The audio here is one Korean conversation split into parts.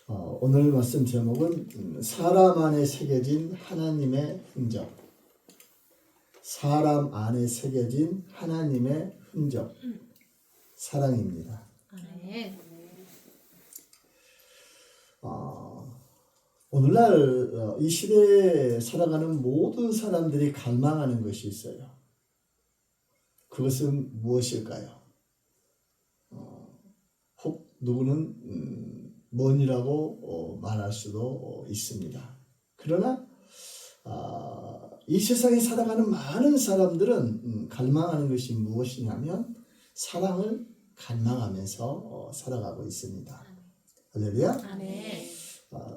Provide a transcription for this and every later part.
오늘 말씀 제목은 사람 안에 새겨진 하나님의 흔적. 사람 안에 새겨진 하나님의 흔적. 사랑입니다. 네. 오늘날 이 시대에 살아가는 모든 사람들이 갈망하는 것이 있어요. 그것은 무엇일까요? 혹 누구는 뭔이라고 말할 수도 있습니다. 그러나 이 세상에 살아가는 많은 사람들은 갈망하는 것이 무엇이냐면 사랑을 갈망하면서 살아가고 있습니다. 할렐루야. 아멘.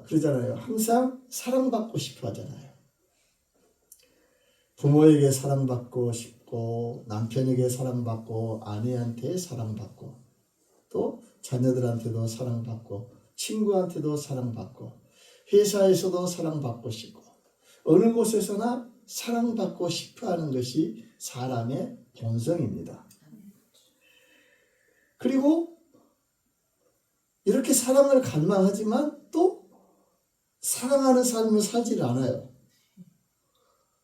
그러잖아요. 항상 사랑받고 싶어 하잖아요. 부모에게 사랑받고 싶고, 남편에게 사랑받고, 아내한테 사랑받고, 또 자녀들한테도 사랑받고, 친구한테도 사랑받고, 회사에서도 사랑받고 싶고, 어느 곳에서나 사랑받고 싶어 하는 것이 사람의 본성입니다. 그리고 이렇게 사랑을 갈망하지만 또 사랑하는 삶을 살지 않아요.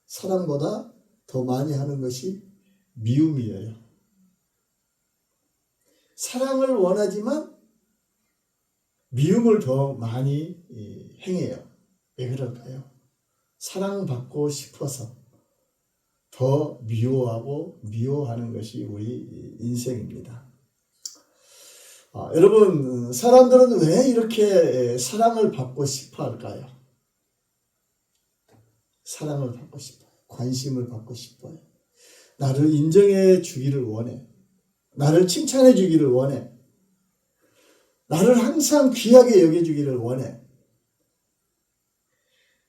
사랑보다 더 많이 하는 것이 미움이에요. 사랑을 원하지만 미움을 더 많이 행해요. 왜 그럴까요? 사랑받고 싶어서 더 미워하고 미워하는 것이 우리 인생입니다. 여러분, 사람들은 왜 이렇게 사랑을 받고 싶어 할까요? 사랑을 받고 싶어요. 관심을 받고 싶어요. 나를 인정해 주기를 원해. 나를 칭찬해 주기를 원해. 나를 항상 귀하게 여겨주기를 원해.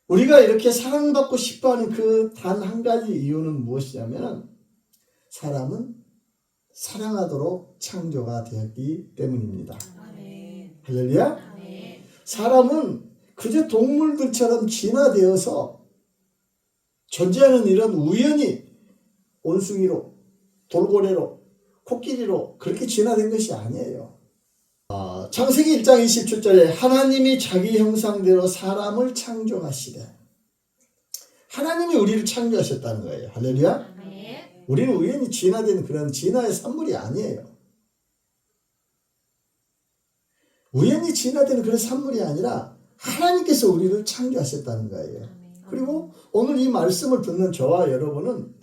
우리가 이렇게 사랑받고 싶어하는 그 단 한 가지 이유는 무엇이냐면 사람은 사랑하도록 창조가 되었기 때문입니다. 아멘. 할렐루야. 아멘. 사람은 그저 동물들처럼 진화되어서 존재하는 이런 우연히 원숭이로, 돌고래로, 코끼리로 그렇게 진화된 것이 아니에요. 창세기 1장 27절에 하나님이 자기 형상대로 사람을 창조하시되, 하나님이 우리를 창조하셨다는 거예요. 할렐루야. 아멘. 우리는 우연히 진화된 그런 진화의 산물이 아니에요. 우연히 진화된 그런 산물이 아니라 하나님께서 우리를 창조하셨다는 거예요. 그리고 오늘 이 말씀을 듣는 저와 여러분은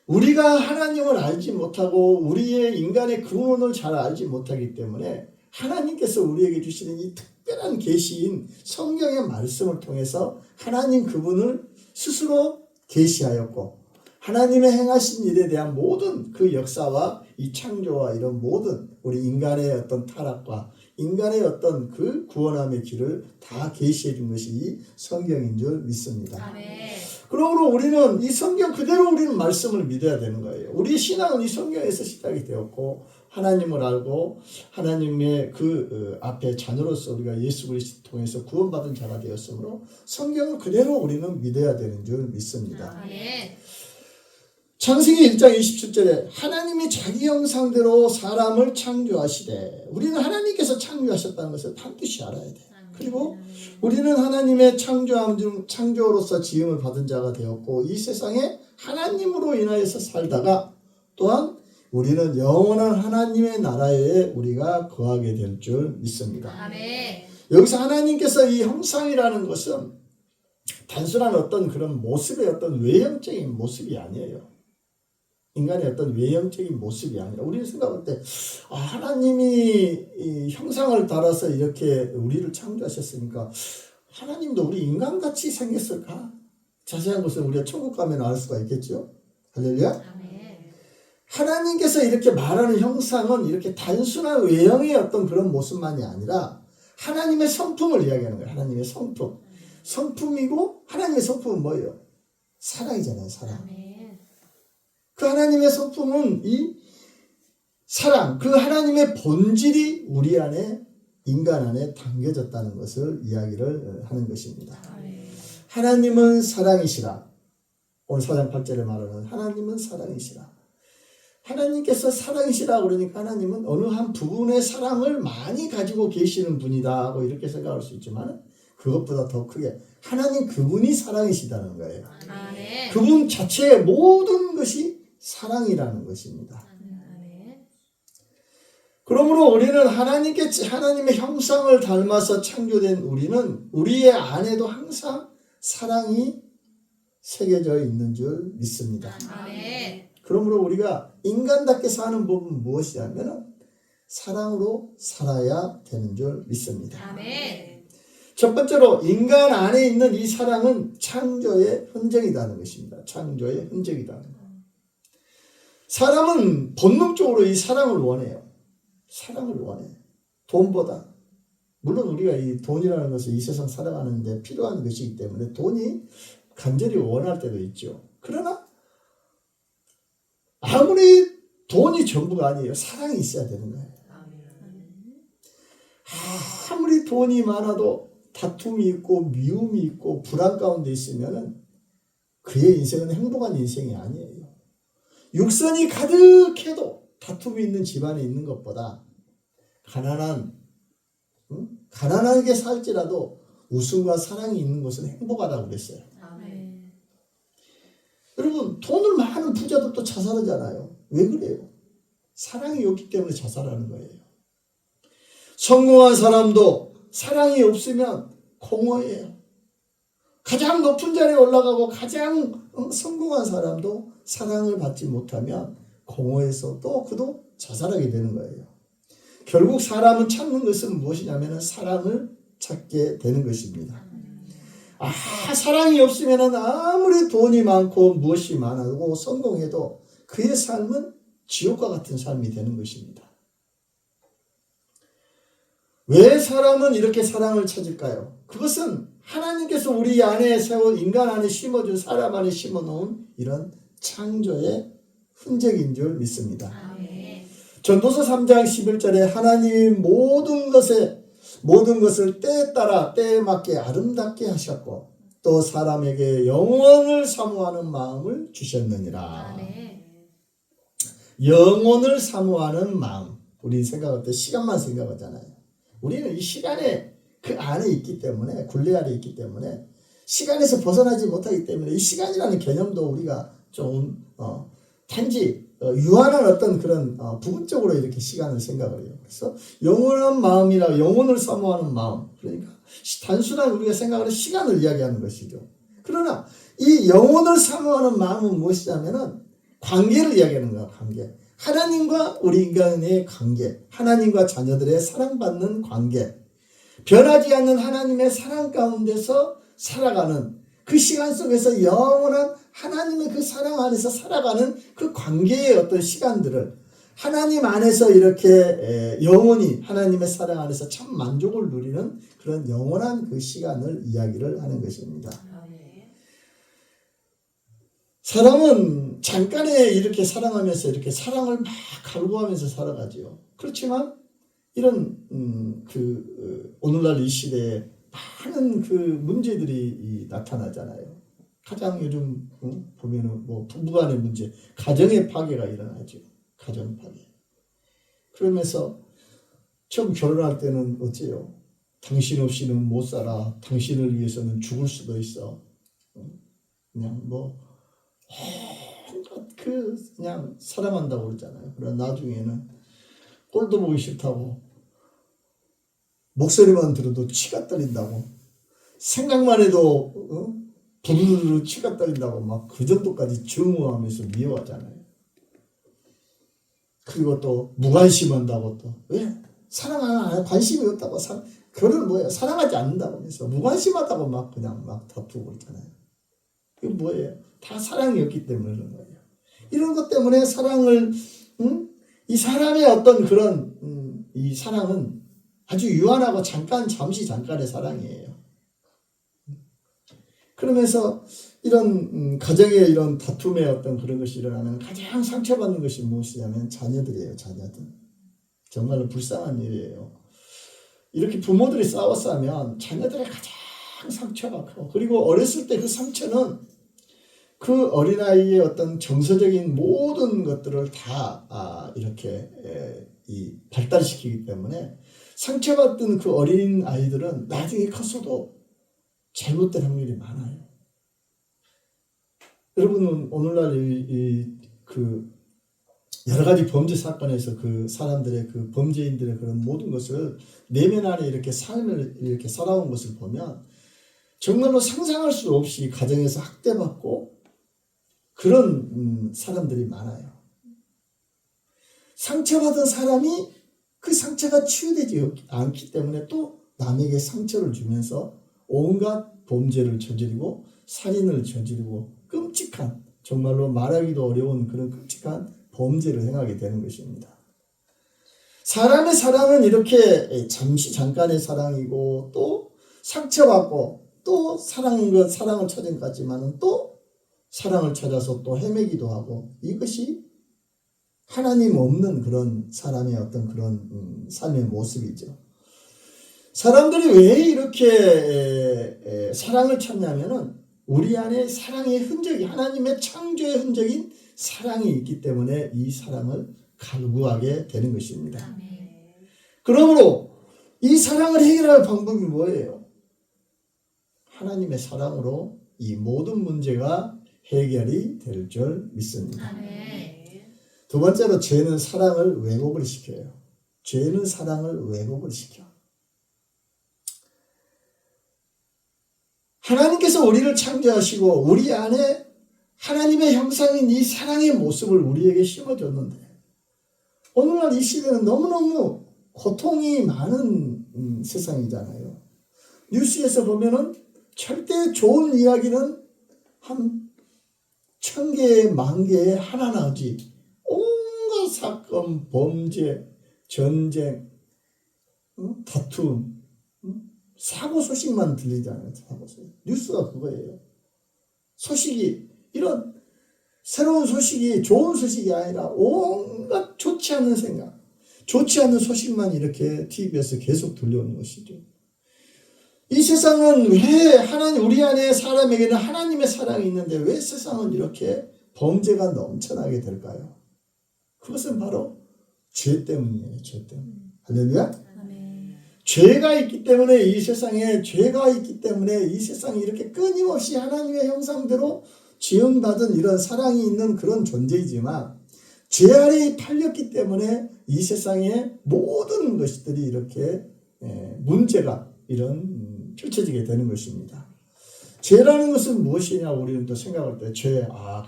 우리가 하나님을 알지 못하고 우리의 인간의 근원을 잘 알지 못하기 때문에 하나님께서 우리에게 주시는 이 특별한 계시인 성경의 말씀을 통해서 하나님 그분을 스스로 계시하였고 하나님의 행하신 일에 대한 모든 그 역사와 이 창조와 이런 모든 우리 인간의 어떤 타락과 인간의 어떤 그 구원함의 길을 다 계시해 준 것이 이 성경인 줄 믿습니다. 아멘. 그러므로 우리는 이 성경 그대로 우리는 말씀을 믿어야 되는 거예요. 우리의 신앙은 이 성경에서 시작이 되었고 하나님을 알고 하나님의 그 앞에 자녀로서 우리가 예수 그리스도 통해서 구원받은 자가 되었으므로 성경을 그대로 우리는 믿어야 되는 줄 믿습니다. 아멘. 창세기 1장 27절에 하나님이 자기 형상대로 사람을 창조하시되, 우리는 하나님께서 창조하셨다는 것을 반드시 알아야 돼요. 그리고 우리는 하나님의 창조로서 지음을 받은 자가 되었고 이 세상에 하나님으로 인하여서 살다가 또한 우리는 영원한 하나님의 나라에 우리가 거하게 될 줄 믿습니다. 아멘. 여기서 하나님께서 이 형상이라는 것은 단순한 어떤 그런 모습의 어떤 외형적인 모습이 아니에요. 인간의 어떤 외형적인 모습이 아니라 우리는 생각할 때 하나님이 이 형상을 따라서 이렇게 우리를 창조하셨으니까 하나님도 우리 인간같이 생겼을까? 자세한 것은 우리가 천국 가면 알 수가 있겠죠. 할렐루야. 아멘. 하나님께서 이렇게 말하는 형상은 이렇게 단순한 외형의 어떤 그런 모습만이 아니라 하나님의 성품을 이야기하는 거예요. 하나님의 성품. 성품이고 하나님의 성품은 뭐예요? 사랑이잖아요. 사랑. 아멘. 그 하나님의 성품은 이 사랑, 그 하나님의 본질이 우리 안에 인간 안에 담겨졌다는 것을 이야기를 하는 것입니다. 아멘. 하나님은 사랑이시라. 오늘 4장 8절에 말하는 하나님은 사랑이시라. 하나님께서 사랑이시라 그러니까 하나님은 어느 한 부분의 사랑을 많이 가지고 계시는 분이다 하고 이렇게 생각할 수 있지만 그것보다 더 크게 하나님 그분이 사랑이시다는 거예요. 아멘. 그분 자체의 모든 것이 사랑이라는 것입니다. 아멘. 그러므로 우리는 하나님의 형상을 닮아서 창조된 우리는 우리의 안에도 항상 사랑이 새겨져 있는 줄 믿습니다. 아멘. 그러므로 우리가 인간답게 사는 법은 무엇이냐면 사랑으로 살아야 되는 줄 믿습니다. 아멘. 첫 번째로 인간 안에 있는 이 사랑은 창조의 흔적이라는 것입니다. 창조의 흔적이라는 것. 사람은 본능적으로 이 사랑을 원해요. 사랑을 원해. 돈보다. 물론 우리가 이 돈이라는 것은 이 세상 살아가는데 필요한 것이기 때문에 돈이 간절히 원할 때도 있죠. 그러나 아무리 돈이 전부가 아니에요. 사랑이 있어야 되는 거예요. 아무리 돈이 많아도 다툼이 있고 미움이 있고 불안 가운데 있으면 그의 인생은 행복한 인생이 아니에요. 육선이 가득해도 다툼이 있는 집안에 있는 것보다 가난하게 살지라도 웃음과 사랑이 있는 곳은 행복하다고 그랬어요. 아멘. 여러분 돈을 많은 부자들도 자살하잖아요. 왜 그래요? 사랑이 없기 때문에 자살하는 거예요. 성공한 사람도 사랑이 없으면 공허해요. 가장 높은 자리에 올라가고 가장 성공한 사람도 사랑을 받지 못하면 공허해서 또 그도 자살하게 되는 거예요. 결국 사람은 찾는 것은 무엇이냐면 사랑을 찾게 되는 것입니다. 사랑이 없으면 아무리 돈이 많고 무엇이 많아도 성공해도 그의 삶은 지옥과 같은 삶이 되는 것입니다. 왜 사람은 이렇게 사랑을 찾을까요? 그것은 하나님께서 우리 안에 세운 인간 안에 심어준 사람 안에 심어놓은 이런 창조의 흔적인 줄 믿습니다. 아멘. 전도서 3장 11절에 하나님이 모든 것을 때에 따라 때에 맞게 아름답게 하셨고 또 사람에게 영원을 사모하는 마음을 주셨느니라. 아멘. 영원을 사모하는 마음. 우리 생각할 때 시간만 생각하잖아요. 우리는 이 시간에 그 안에 있기 때문에 굴레 아래 있기 때문에 시간에서 벗어나지 못하기 때문에 이 시간이라는 개념도 우리가 좀 단지 유한한 어떤 그런 부분적으로 이렇게 시간을 생각을 해요. 그래서 영원한 마음이라 영혼을 사모하는 마음. 그러니까 단순한 우리가 생각하는 시간을 이야기하는 것이죠. 그러나 이 영혼을 사모하는 마음은 무엇이냐면은 관계를 이야기하는 거야. 관계. 하나님과 우리 인간의 관계, 하나님과 자녀들의 사랑받는 관계, 변하지 않는 하나님의 사랑 가운데서 살아가는 그 시간 속에서 영원한 하나님의 그 사랑 안에서 살아가는 그 관계의 어떤 시간들을 하나님 안에서 이렇게 영원히 하나님의 사랑 안에서 참 만족을 누리는 그런 영원한 그 시간을 이야기를 하는 것입니다. 사람은 잠깐에 이렇게 사랑하면서 이렇게 사랑을 막 갈구하면서 살아가죠. 그렇지만 이런 오늘날 이 시대에 많은 그 문제들이 나타나잖아요. 가장 요즘 보면은 뭐 부부간의 문제, 가정의 파괴가 일어나죠. 가정 파괴. 그러면서 처음 결혼할 때는 어째요? 당신 없이는 못 살아. 당신을 위해서는 죽을 수도 있어. 그냥 뭐 그냥 사랑한다고 그러잖아요. 그러나 나중에는 꼴도 보기 싫다고 목소리만 들어도 치가 떨린다고 생각만 해도 부르르 치가 떨린다고 막 그 정도까지 증오하면서 미워하잖아요. 그리고 또 무관심한다고 또 왜? 사랑 안 해? 관심이 없다고 그건 뭐예요? 사랑하지 않는다고 하면서 무관심하다고 막 그냥 막 다투고 그러잖아요. 이게 뭐예요? 다 사랑이 없기 때문에 그런 거예요. 이런 것 때문에 사랑을 이 사람의 어떤 그런 이 사랑은 아주 유한하고 잠시 잠깐의 사랑이에요. 그러면서 이런 가정의 이런 다툼의 어떤 그런 것이 일어나면 가장 상처받는 것이 무엇이냐면 자녀들이에요. 자녀들. 정말로 불쌍한 일이에요. 이렇게 부모들이 싸웠으면 자녀들이 가장 상처가 크고 그리고 어렸을 때 그 상처는 그 어린아이의 어떤 정서적인 모든 것들을 다 이렇게 발달시키기 때문에 상처받던 그 어린 아이들은 나중에 컸어도 잘못될 확률이 많아요. 여러분은 오늘날 그 여러 가지 범죄 사건에서 그 사람들의 그 범죄인들의 그런 모든 것을 내면 안에 이렇게 삶을 이렇게 살아온 것을 보면 정말로 상상할 수 없이 가정에서 학대받고 그런 사람들이 많아요. 상처받은 사람이 그 상처가 치유되지 않기 때문에 또 남에게 상처를 주면서 온갖 범죄를 저지르고 살인을 저지르고 끔찍한, 정말로 말하기도 어려운 그런 끔찍한 범죄를 행하게 되는 것입니다. 사람의 사랑은 이렇게 잠깐의 사랑이고 또 상처받고 또 사랑을 찾은 것 같지만은 또 사랑을 찾아서 또 헤매기도 하고, 이것이 하나님 없는 그런 사람의 어떤 그런 삶의 모습이죠. 사람들이 왜 이렇게 사랑을 찾냐면은 우리 안에 사랑의 흔적이, 하나님의 창조의 흔적인 사랑이 있기 때문에 이 사랑을 갈구하게 되는 것입니다. 아멘. 그러므로 이 사랑을 해결할 방법이 뭐예요? 하나님의 사랑으로 이 모든 문제가 해결이 될 줄 믿습니다. 아멘. 두 번째로, 죄는 사랑을 왜곡을 시켜요. 죄는 사랑을 왜곡을 시켜. 하나님께서 우리를 창조하시고 우리 안에 하나님의 형상인 이 사랑의 모습을 우리에게 심어줬는데, 오늘날 이 시대는 너무너무 고통이 많은 세상이잖아요. 뉴스에서 보면은 절대 좋은 이야기는 한 1000개, 10,000개에 하나 나오지. 온갖 사건, 범죄, 전쟁, 다툼, 사고 소식만 들리잖아요. 사고 소식. 뉴스가 그거예요. 소식이, 이런 새로운 소식이 좋은 소식이 아니라 온갖 좋지 않은 생각, 좋지 않은 소식만 이렇게 TV에서 계속 들려오는 것이죠. 이 세상은 왜 우리 안에 사람에게는 하나님의 사랑이 있는데 왜 세상은 이렇게 범죄가 넘쳐나게 될까요? 그것은 바로 죄 때문이에요. 죄 때문에. 할렐루야. 아멘. 죄가 있기 때문에 이 세상에 이 세상이 이렇게 끊임없이 하나님의 형상대로 지음받은 이런 사랑이 있는 그런 존재이지만, 죄 아래에 팔렸기 때문에 이 세상의 모든 것들이 이렇게 문제가 펼쳐지게 되는 것입니다. 죄라는 것은 무엇이냐, 우리는 또 생각할 때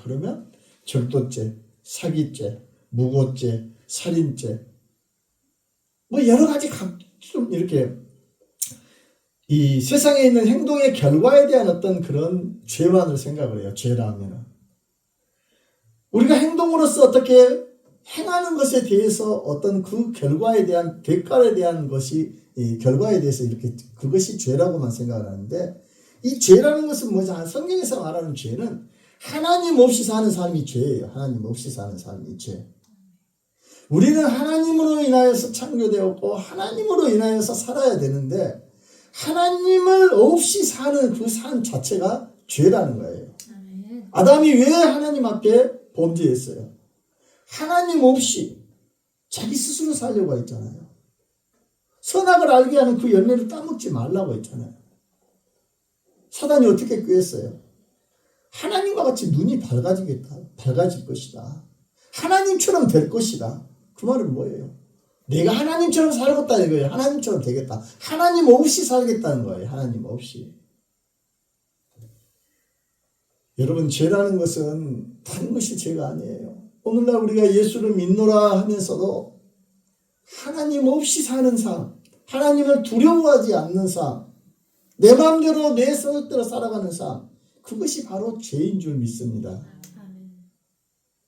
그러면 절도죄, 사기죄, 무고죄, 살인죄, 뭐 여러 가지 좀 이렇게 이 세상에 있는 행동의 결과에 대한 어떤 그런 죄만을 생각을 해요. 죄라 하면은 우리가 행동으로서 어떻게 행하는 것에 대해서 어떤 그 결과에 대한 대가에 대한 것이, 이 결과에 대해서 이렇게 그것이 죄라고만 생각을 하는데, 이 죄라는 것은 뭐지? 성경에서 말하는 죄는 하나님 없이 사는 삶이 죄예요. 하나님 없이 사는 삶이 죄. 우리는 하나님으로 인하여서 창조되었고 하나님으로 인하여서 살아야 되는데, 하나님을 없이 사는 그 삶 자체가 죄라는 거예요. 아멘. 아담이 왜 하나님 앞에 범죄했어요? 하나님 없이 자기 스스로 살려고 했잖아요. 선악을 알게 하는 그 열매를 따먹지 말라고 했잖아요. 사단이 어떻게 꾀했어요? 하나님과 같이 눈이 밝아질 것이다. 하나님처럼 될 것이다. 그 말은 뭐예요? 내가 하나님처럼 살겠다 이거예요. 하나님처럼 되겠다. 하나님 없이 살겠다는 거예요. 하나님 없이. 여러분, 죄라는 것은 다른 것이 죄가 아니에요. 오늘날 우리가 예수를 믿노라 하면서도 하나님 없이 사는 삶, 하나님을 두려워하지 않는 삶, 내 마음대로 내 생각대로 살아가는 삶, 그것이 바로 죄인 줄 믿습니다. 아멘.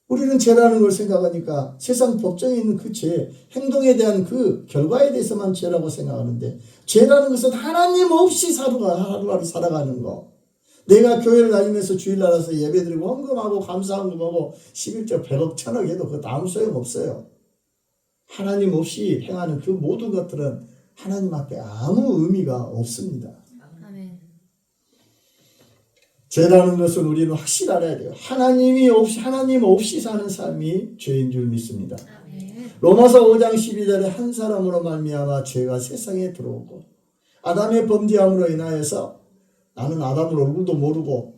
우리는 죄라는 걸 생각하니까 세상 법정에 있는 그 죄, 행동에 대한 그 결과에 대해서만 죄라고 생각하는데, 죄라는 것은 하나님 없이 하루하루 살아가는 거. 내가 교회를 다니면서 주일날 와서 예배드리고 헌금하고 감사헌금하고 11조 100억 1000억 해도 그것도 아무 소용없어요. 하나님 없이 행하는 그 모든 것들은 하나님 앞에 아무 의미가 없습니다. 아멘. 죄라는 것은 우리는 확실히 알아야 돼요. 하나님 없이 사는 삶이 죄인 줄 믿습니다. 아멘. 로마서 5장 12절에 한 사람으로 말미암아 죄가 세상에 들어오고 아담의 범죄함으로 인하여서 나는 아담을 얼굴도 모르고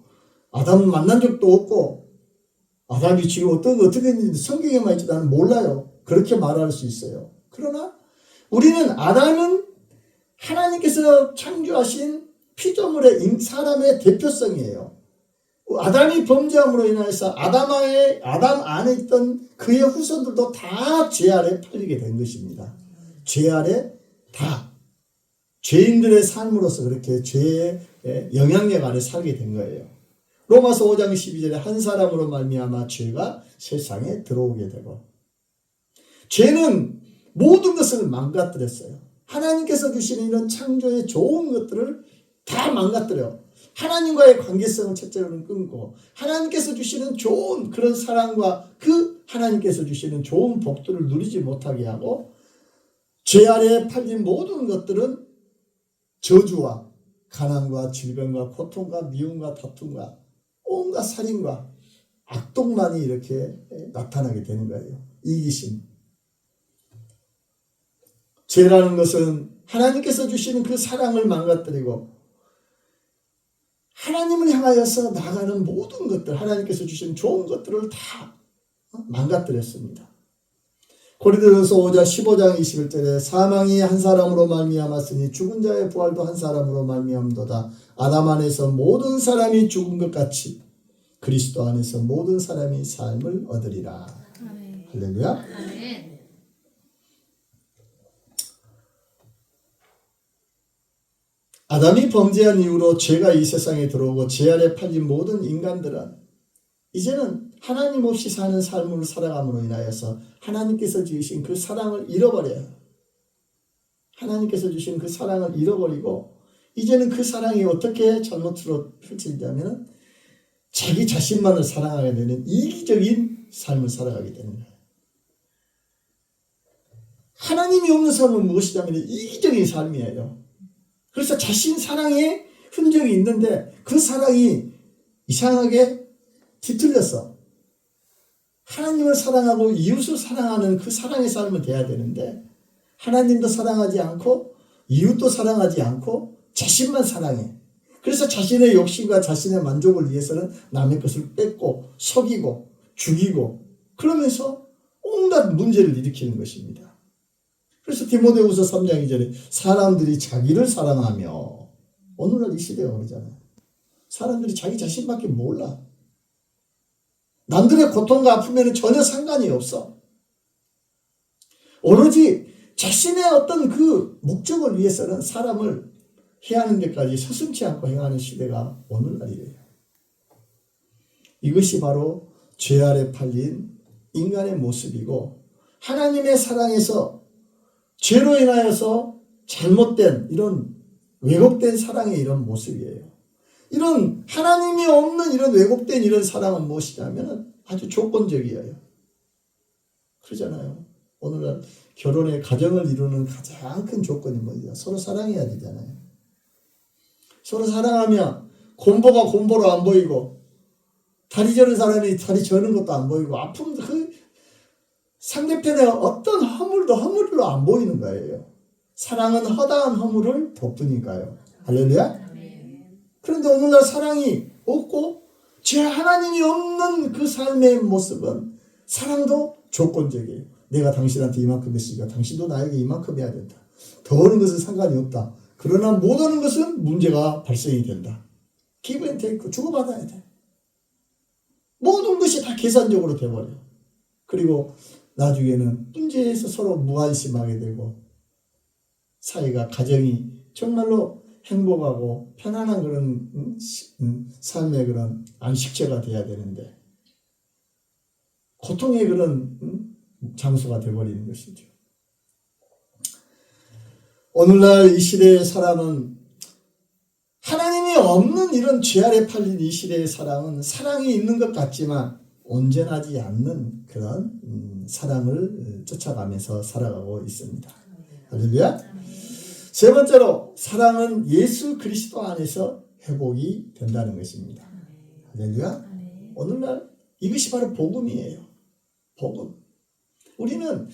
아담을 만난 적도 없고 아담이 지금 어떻게 했는지 성경에만 있지 나는 몰라요. 그렇게 말할 수 있어요. 그러나 우리는 아담은 하나님께서 창조하신 피조물의 사람의 대표성이에요. 아담이 범죄함으로 인해서 아담 안에 있던 그의 후손들도 다 죄 아래 팔리게 된 것입니다. 죄 아래 다 죄인들의 삶으로서 그렇게 죄의 영향력 아래 살게 된 거예요. 로마서 5장 12절에 한 사람으로 말미암아 죄가 세상에 들어오게 되고 죄는 모든 것을 망가뜨렸어요. 하나님께서 주시는 이런 창조의 좋은 것들을 다 망가뜨려. 하나님과의 관계성을 첫째로는 끊고 하나님께서 주시는 좋은 그런 사랑과 그 하나님께서 주시는 좋은 복들을 누리지 못하게 하고 죄 아래에 팔린 모든 것들은 저주와 가난과 질병과 고통과 미움과 다툼과 온갖 살인과 악독만이 이렇게 나타나게 되는 거예요. 이기심. 죄라는 것은 하나님께서 주시는 그 사랑을 망가뜨리고 하나님을 향하여서 나가는 모든 것들, 하나님께서 주신 좋은 것들을 다 망가뜨렸습니다. 고린도전서 15장 21절에 사망이 한 사람으로 말미암았으니 죽은 자의 부활도 한 사람으로 말미암도다. 아담 안에서 모든 사람이 죽은 것 같이 그리스도 안에서 모든 사람이 삶을 얻으리라. 아멘. 할렐루야. 아멘. 아담이 범죄한 이후로 죄가 이 세상에 들어오고 죄 아래 팔린 모든 인간들은 이제는 하나님 없이 사는 삶을 살아감으로 인하여서 하나님께서 주신 그 사랑을 잃어버려요. 하나님께서 주신 그 사랑을 잃어버리고 이제는 그 사랑이 어떻게 잘못으로 펼쳐지냐면 자기 자신만을 사랑하게 되는 이기적인 삶을 살아가게 되는 거예요. 하나님이 없는 삶은 무엇이냐면 이기적인 삶이에요. 그래서 자신 사랑에 흔적이 있는데 그 사랑이 이상하게 뒤틀렸어. 하나님을 사랑하고 이웃을 사랑하는 그 사랑의 삶을 돼야 되는데 하나님도 사랑하지 않고 이웃도 사랑하지 않고 자신만 사랑해. 그래서 자신의 욕심과 자신의 만족을 위해서는 남의 것을 뺏고 속이고 죽이고 그러면서 온갖 문제를 일으키는 것입니다. 그래서 디모데후서 3장 2절에 사람들이 자기를 사랑하며 오늘날 이 시대가 그러잖아요. 사람들이 자기 자신밖에 몰라. 남들의 고통과 아픔에는 전혀 상관이 없어. 오로지 자신의 어떤 그 목적을 위해서는 사람을 해하는 데까지 서슴지 않고 행하는 시대가 오늘날이에요. 이것이 바로 죄 아래 팔린 인간의 모습이고 하나님의 사랑에서 죄로 인하여서 잘못된 이런 왜곡된 사랑의 이런 모습이에요. 이런 하나님이 없는 이런 왜곡된 이런 사랑은 무엇이냐면 아주 조건적이에요. 그러잖아요. 오늘날 결혼의 가정을 이루는 가장 큰 조건이 뭐냐? 서로 사랑해야 되잖아요. 서로 사랑하면 곰보가 곰보로 안 보이고 다리 저는 사람이 다리 저는 것도 안 보이고 아픔도 그 상대편의 어떤 허물도 허물로 안 보이는 거예요. 사랑은 허다한 허물을 덮으니까요. 할렐루야. 그런데 오늘날 사랑이 없고 제 하나님이 없는 그 삶의 모습은 사랑도 조건적이에요. 내가 당신한테 이만큼 했으니까 당신도 나에게 이만큼 해야 된다. 더 오는 것은 상관이 없다. 그러나 못 오는 것은 문제가 발생이 된다. 기브 앤 테이크 주고받아야 돼. 모든 것이 다 계산적으로 돼버려. 그리고 나중에는 문제에서 서로 무관심하게 되고 사이가 가정이 정말로 행복하고 편안한 그런 삶의 그런 안식처가 돼야 되는데 고통의 그런 장소가 되어버리는 것이죠. 오늘날 이 시대의 사람은 하나님이 없는 이런 죄 아래 팔린 이 시대의 사람은 사랑이 있는 것 같지만 온전하지 않는 그런 사랑을 쫓아가면서 살아가고 있습니다. 할렐루야. 세 번째로 사랑은 예수 그리스도 안에서 회복이 된다는 것입니다. 할렐루야. 아멘. 오늘날 이것이 바로 복음이에요. 복음. 우리는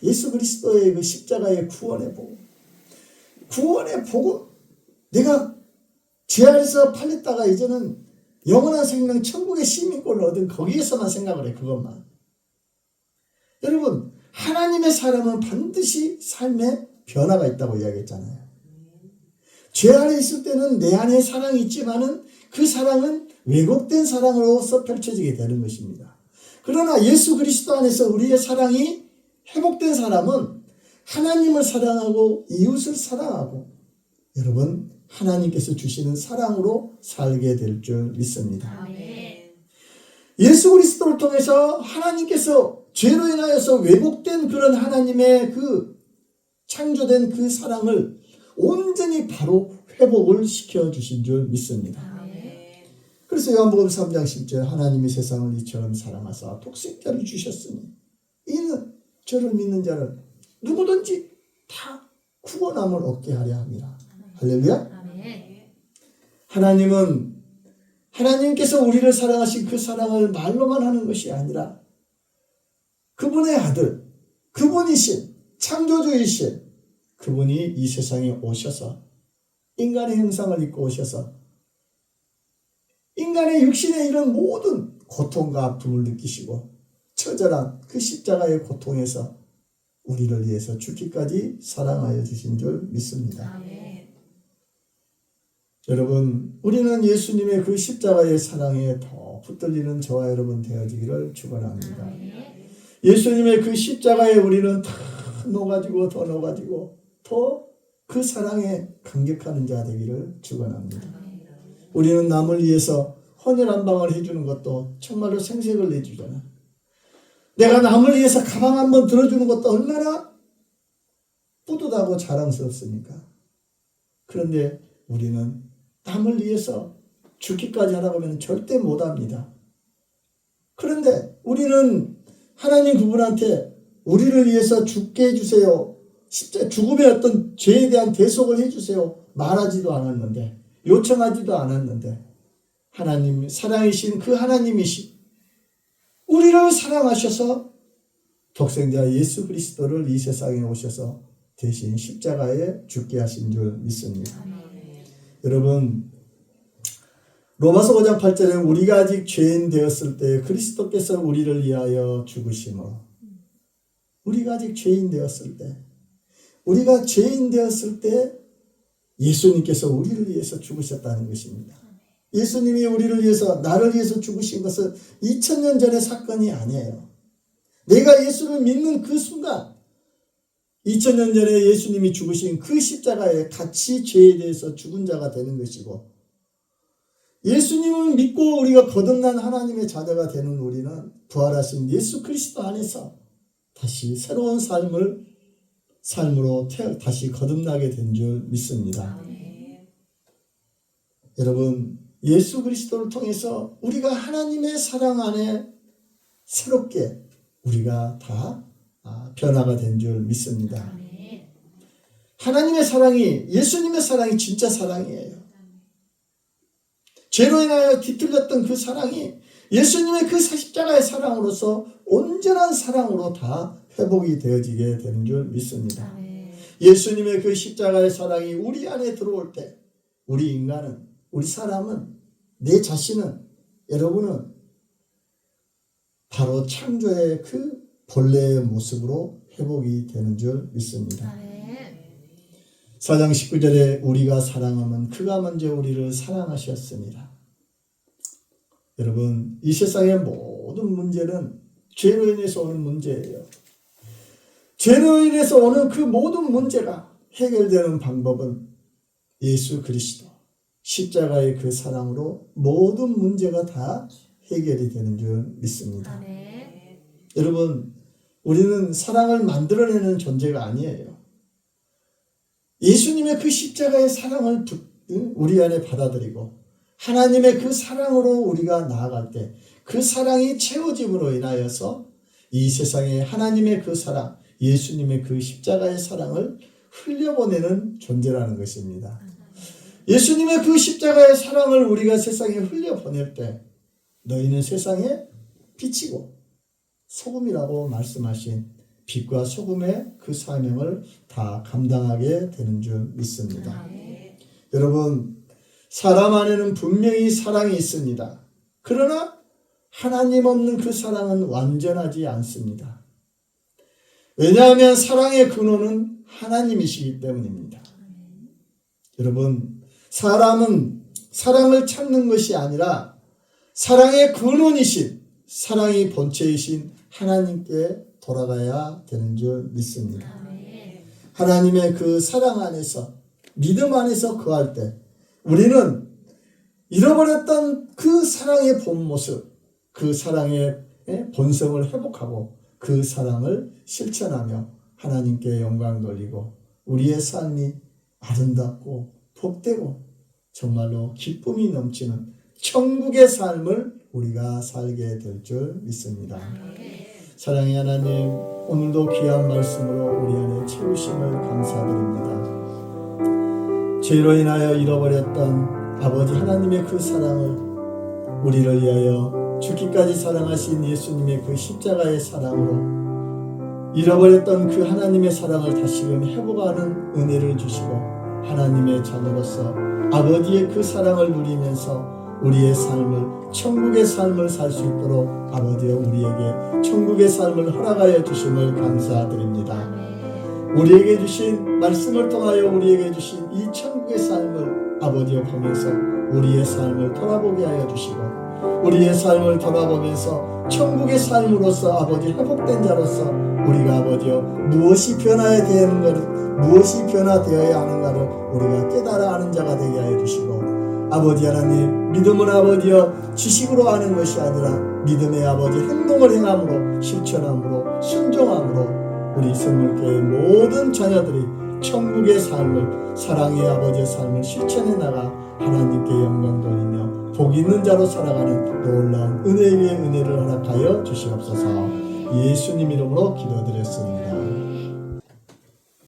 예수 그리스도의 그 십자가의 구원의 복음. 구원의 복음. 내가 죄 아래서 팔렸다가 이제는 영원한 생명 천국의 시민권을 얻은 거기에서만 생각을 해. 그것만. 여러분, 하나님의 사람은 반드시 삶에 변화가 있다고 이야기했잖아요. 죄 아래 있을 때는 내 안에 사랑이 있지만은 그 사랑은 왜곡된 사랑으로서 펼쳐지게 되는 것입니다. 그러나 예수 그리스도 안에서 우리의 사랑이 회복된 사람은 하나님을 사랑하고 이웃을 사랑하고 여러분 하나님께서 주시는 사랑으로 살게 될 줄 믿습니다. 아멘. 예수 그리스도를 통해서 하나님께서 죄로 인하여서 왜곡된 그런 하나님의 그 창조된 그 사랑을 온전히 바로 회복을 시켜주신 줄 믿습니다. 아멘. 그래서 요한복음 3장 10절 하나님이 세상을 이처럼 사랑하사 독생자를 주셨으니 이는 저를 믿는 자를 누구든지 다 구원함을 얻게 하려 함이라. 할렐루야. 아멘. 하나님께서 우리를 사랑하신 그 사랑을 말로만 하는 것이 아니라 그분의 아들, 그분이신 창조주이신 그분이 이 세상에 오셔서 인간의 형상을 입고 오셔서 인간의 육신에 이런 모든 고통과 아픔을 느끼시고 처절한 그 십자가의 고통에서 우리를 위해서 죽기까지 사랑하여 주신 줄 믿습니다. 아멘. 여러분, 우리는 예수님의 그 십자가의 사랑에 더 붙들리는 저와 여러분 되어지기를 축원합니다. 아멘. 예수님의 그 십자가에 우리는 더 녹아지고 더 녹아지고 더 그 사랑에 감격하는 자 되기를 축원합니다. 우리는 남을 위해서 헌혈 한 방울 해주는 것도 정말로 생색을 내주잖아. 내가 남을 위해서 가방 한번 들어주는 것도 얼마나 뿌듯하고 자랑스럽습니까? 그런데 우리는 남을 위해서 죽기까지 하라고 하면 절대 못합니다. 그런데 우리는 하나님 그분한테 우리를 위해서 죽게 해주세요. 죽음의 어떤 죄에 대한 대속을 해주세요. 말하지도 않았는데 요청하지도 않았는데 하나님 사랑이신 그 하나님이신 우리를 사랑하셔서 독생자 예수 그리스도를 이 세상에 오셔서 대신 십자가에 죽게 하신 줄 믿습니다. 여러분 로마서 5장 8절에 우리가 아직 죄인 되었을 때 그리스도께서 우리를 위하여 죽으심으로 우리가 아직 죄인 되었을 때 우리가 죄인 되었을 때 예수님께서 우리를 위해서 죽으셨다는 것입니다. 예수님이 우리를 위해서 나를 위해서 죽으신 것은 2000년 전의 사건이 아니에요. 내가 예수를 믿는 그 순간 2000년 전에 예수님이 죽으신 그 십자가에 같이 죄에 대해서 죽은 자가 되는 것이고 예수님을 믿고 우리가 거듭난 하나님의 자녀가 되는 우리는 부활하신 예수 그리스도 안에서 다시 새로운 삶으로 다시 거듭나게 된 줄 믿습니다. 여러분 예수 그리스도를 통해서 우리가 하나님의 사랑 안에 새롭게 우리가 다 변화가 된 줄 믿습니다. 하나님의 사랑이 예수님의 사랑이 진짜 사랑이에요. 죄로 인하여 뒤틀렸던 그 사랑이 예수님의 그 십자가의 사랑으로서 온전한 사랑으로 다 회복이 되어지게 되는 줄 믿습니다. 예수님의 그 십자가의 사랑이 우리 안에 들어올 때 우리 인간은 우리 사람은 내 자신은 여러분은 바로 창조의 그 본래의 모습으로 회복이 되는 줄 믿습니다. 4장 19절에 우리가 사랑하면 그가 먼저 우리를 사랑하셨습니다. 여러분 이 세상의 모든 문제는 죄로 인해서 오는 문제예요. 죄로 인해서 오는 그 모든 문제가 해결되는 방법은 예수 그리스도 십자가의 그 사랑으로 모든 문제가 다 해결이 되는 줄 믿습니다. 여러분 우리는 사랑을 만들어내는 존재가 아니에요. 예수님의 그 십자가의 사랑을 우리 안에 받아들이고 하나님의 그 사랑으로 우리가 나아갈 때 그 사랑이 채워짐으로 인하여서 이 세상에 하나님의 그 사랑, 예수님의 그 십자가의 사랑을 흘려보내는 존재라는 것입니다. 예수님의 그 십자가의 사랑을 우리가 세상에 흘려보낼 때 너희는 세상에 빛이고 소금이라고 말씀하신 빛과 소금의 그 사명을 다 감당하게 되는 줄 믿습니다. 아멘. 여러분, 사람 안에는 분명히 사랑이 있습니다. 그러나 하나님 없는 그 사랑은 완전하지 않습니다. 왜냐하면 사랑의 근원은 하나님이시기 때문입니다. 여러분, 사람은 사랑을 찾는 것이 아니라 사랑의 근원이신, 사랑이 본체이신 하나님께 돌아가야 되는 줄 믿습니다. 아멘. 하나님의 그 사랑 안에서, 믿음 안에서 거할 때 우리는 잃어버렸던 그 사랑의 본 모습, 그 사랑의 본성을 회복하고 그 사랑을 실천하며 하나님께 영광 돌리고 우리의 삶이 아름답고 복되고 정말로 기쁨이 넘치는 천국의 삶을 우리가 살게 될 줄 믿습니다. 사랑의 하나님, 오늘도 귀한 말씀으로 우리 안에 채우심을 감사드립니다. 죄로 인하여 잃어버렸던 아버지 하나님의 그 사랑을 우리를 위하여 죽기까지 사랑하신 예수님의 그 십자가의 사랑으로 잃어버렸던 그 하나님의 사랑을 다시금 회복하는 은혜를 주시고 하나님의 자녀로서 아버지의 그 사랑을 누리면서 우리의 삶을 천국의 삶을 살 수 있도록 아버지여 우리에게 천국의 삶을 허락하여 주심을 감사드립니다. 우리에게 주신 말씀을 통하여 우리에게 주신 이 천국의 삶을 아버지여 보면서 우리의 삶을 돌아보게 하여 주시고 우리의 삶을 돌아보면서 천국의 삶으로서 아버지 회복된 자로서 우리가 아버지여 무엇이 변화해야 되는 것을 무엇이 변화되어야 하는가를 우리가 깨달아 아는 자가 되게 하여 주시고 아버지 하나님, 믿음은 아버지여 지식으로 아는 것이 아니라 믿음의 아버지 행동을 행함으로 실천함으로 순종함으로 우리 선물교회 모든 자녀들이 천국의 삶을 사랑의 아버지의 삶을 실천해 나가 하나님께 영광 돌리며 복 있는 자로 살아가는 놀라운 은혜 위에 은혜를 허락하여 주시옵소서. 예수님 이름으로 기도드렸습니다.